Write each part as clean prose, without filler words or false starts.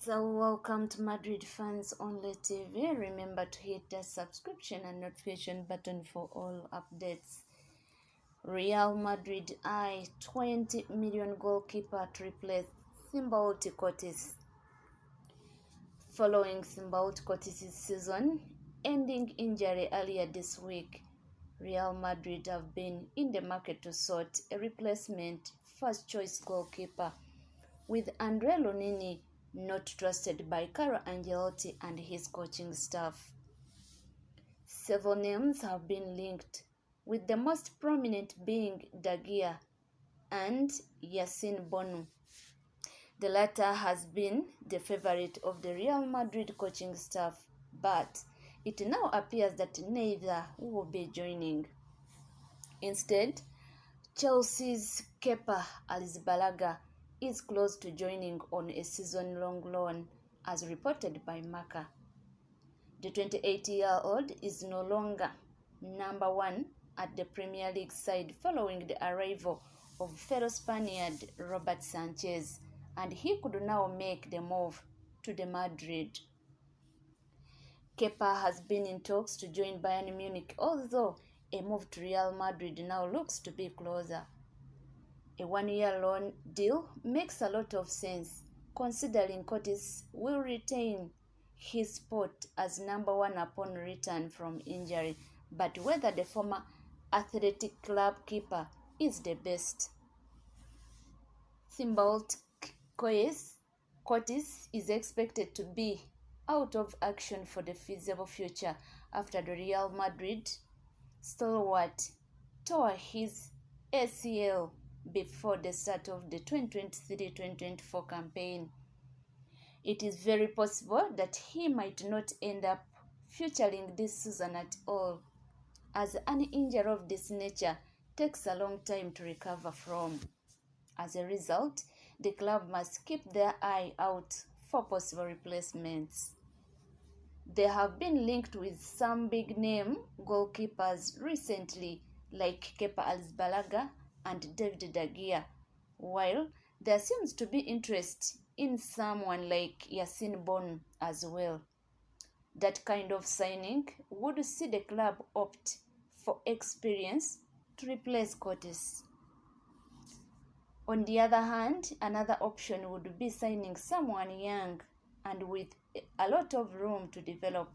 So welcome to Madrid Fans Only TV. Remember to hit the subscription and notification button for all updates. Real Madrid eye 20 million goalkeeper to replace Thibaut Courtois. Following Thibaut Courtois' season-ending injury earlier this week, Real Madrid have been in the market to sort a replacement first-choice goalkeeper, with Andre Lunini not trusted by Carlo Ancelotti and his coaching staff. Several names have been linked, with the most prominent being De Gea and Yassine Bonu. The latter has been the favorite of the Real Madrid coaching staff, but it now appears that neither will be joining. Instead, Chelsea's Kepa Arrizabalaga is close to joining on a season-long loan, as reported by Marca. The 28-year-old is no longer number one at the Premier League side following the arrival of fellow Spaniard Robert Sanchez, and he could now make the move to the Madrid. Kepa has been in talks to join Bayern Munich, although a move to Real Madrid now looks to be closer. A one-year loan deal makes a lot of sense, considering Courtois will retain his spot as number one upon return from injury, but whether the former Athletic Club keeper is the best. Thibaut Courtois is expected to be out of action for the foreseeable future after the Real Madrid stalwart tore his ACL before the start of the 2023-2024 campaign. It is very possible that he might not end up featuring this season at all, as an injury of this nature takes a long time to recover from. As a result, the club must keep their eye out for possible replacements. They have been linked with some big-name goalkeepers recently, like Kepa Arrizabalaga and David De Gea, while there seems to be interest in someone like Yassine Bonu as well. That kind of signing would see the club opt for experience to replace Courtois. On the other hand, another option would be signing someone young and with a lot of room to develop,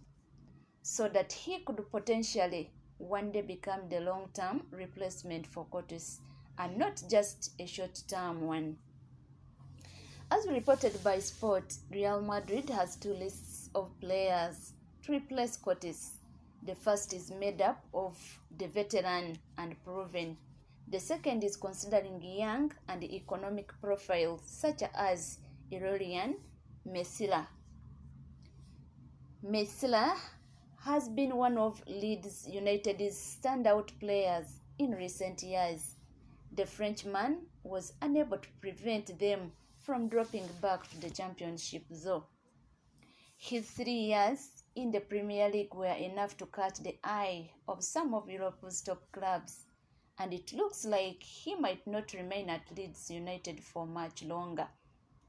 so that he could potentially one day become the long-term replacement for Courtois and not just a short-term one. As reported by Sport, Real Madrid has two lists of players to replace Courtois. The first is made up of the veteran and proven. The second is considering young and economic profiles such as Aurelien Messila. Messila has been one of Leeds United's standout players in recent years. The Frenchman was unable to prevent them from dropping back to the Championship though. His 3 years in the Premier League were enough to catch the eye of some of Europe's top clubs, and it looks like he might not remain at Leeds United for much longer.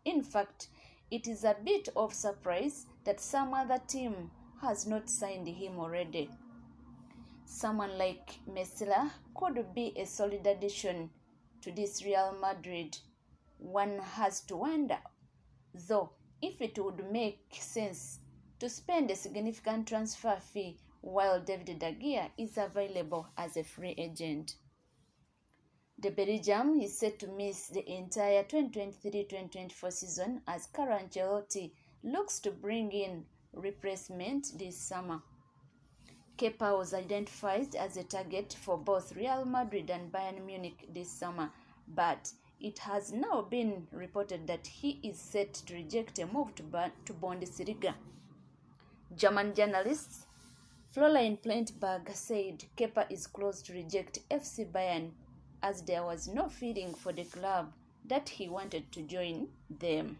In fact, it is a bit of surprise that some other team has not signed him already. Someone like Messila could be a solid addition to this Real Madrid. One has to wonder, though, if it would make sense to spend a significant transfer fee while David De Gea is available as a free agent. The Belgium is set to miss the entire 2023-2024 season as Carlo Ancelotti looks to bring in replacement this summer. Kepa was identified as a target for both Real Madrid and Bayern Munich this summer, but it has now been reported that he is set to reject a move to Bundesliga. German journalist Florian Plettenberg said Kepa is close to reject FC Bayern, as there was no feeling for the club that he wanted to join them.